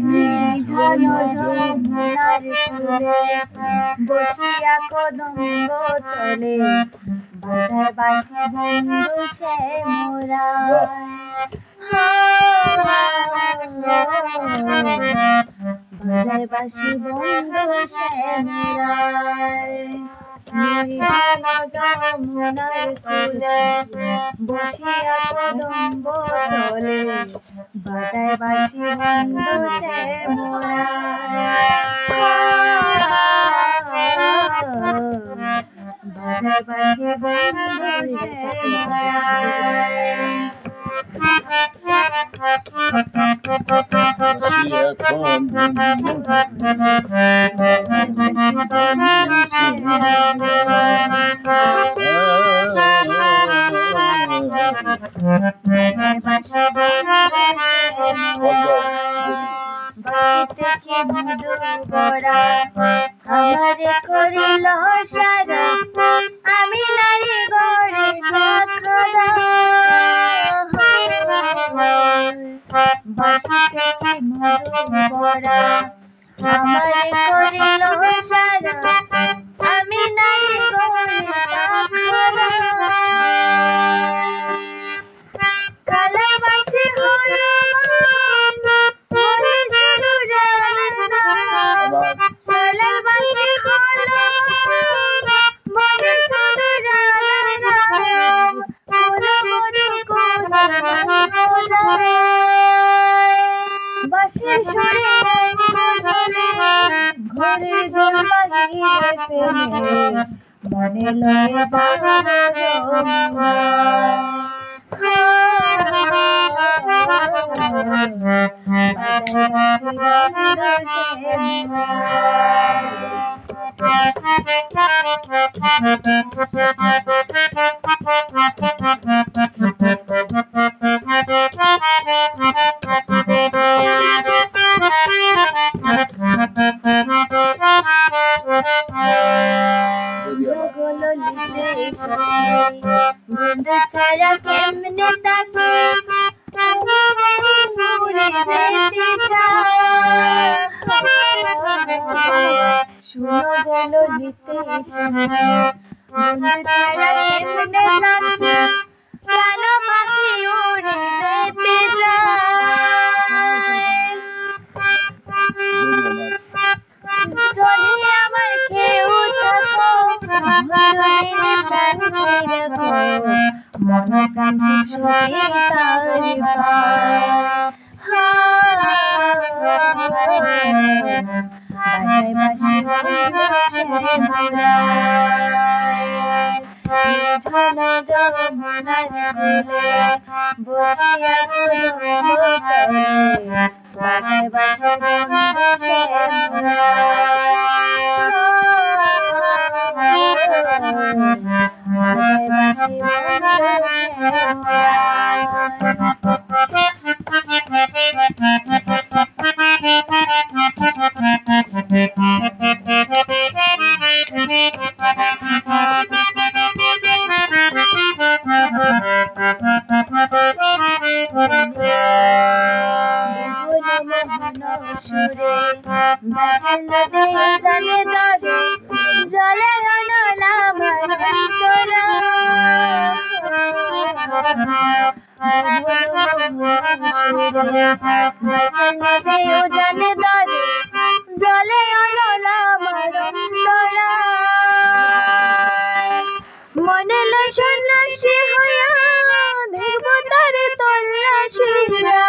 নির্ঝর যমুনার কূলে বসিয়া কদম্ব তলে বাজায় বাঁশি বন্ধু সে মোরা বাজায় বাঁশি বন্ধু সে মোরা নির্ঝর যমুনার কূলে বসিয়া কদম্ব তলে বাজায় বাঁশি বন্ধু সে মোরা বাজায় বাঁশি বন্ধু সে মোরা বাঁশিতে কি মধু বড়া আমারে করিল সারা আমি নারী গরিব খোদা বাঁশিতে কি মধু বড়া আমারে করিল সারা আমি নারী গরিব খোদা কালা বাঁশি হলো বাঁশির সুরে গজলে ঘরের জল বাহিরে ফেলে মনে লয়ে যাব যমুনা বাজায় বাঁশি বন্ধু সে গলিতে বন্ধু ছাড়া কেমনে তাকে পুরে যেতে শুনো গলিতে বন্ধু ছাড়া কেমনে তাকে প্রাণ পাখি উড়ে যেতে যদি আমার কেউ থাকো বন্ধুবিনে প্রাণকে রাখো মন প্রাণ সবই তার বাজায় বাঁশি বন্ধু সে মোরা নির্ঝর যমুনার কূলে বসিয়া কদম্ব তলে বাজায় বাঁশি বন্ধু সে মোরা বাজায় বাঁশি বন্ধু সে মোরা সুরে বাটেল নদী জানে দরে জলে অনলা মন্তরা সুরে বাটেল নদী জানে দরে জলে অনলা মন্তরা মনে লয় সন্ন্যাসী হইয়া দেখব তারে তল্লাশিয়া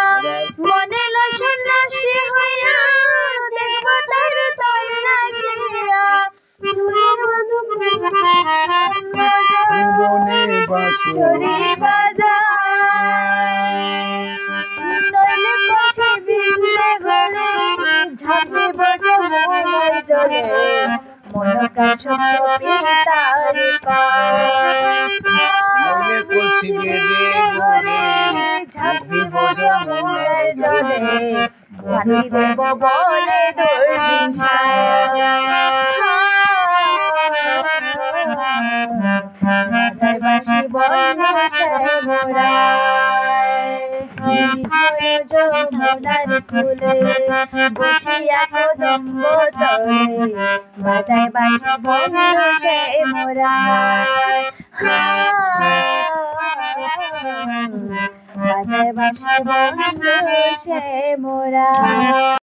মনে লয় সন্ন্যাসী হইয়া দেখব তারে তল্লাশিয়া বাঁশরি বাজায় নইলে কষে বিন্দে গলে ঝাঁপে বাজে মনের জলে মন প্রাণ সব সপি তার পালে কলসি বেঁধে গলে ঝাঁপিব যমুনার জলে পানি দেব বলে দুর্বিন বাজায় বাঁশি বন্ধু সে মোরা ঝর যমুনার কূলে বসিয়া কদম্ব তলে বাজায় বাঁশি বন্ধু সে মোরা বাজায় বাঁশি বন্ধু সে মোরা।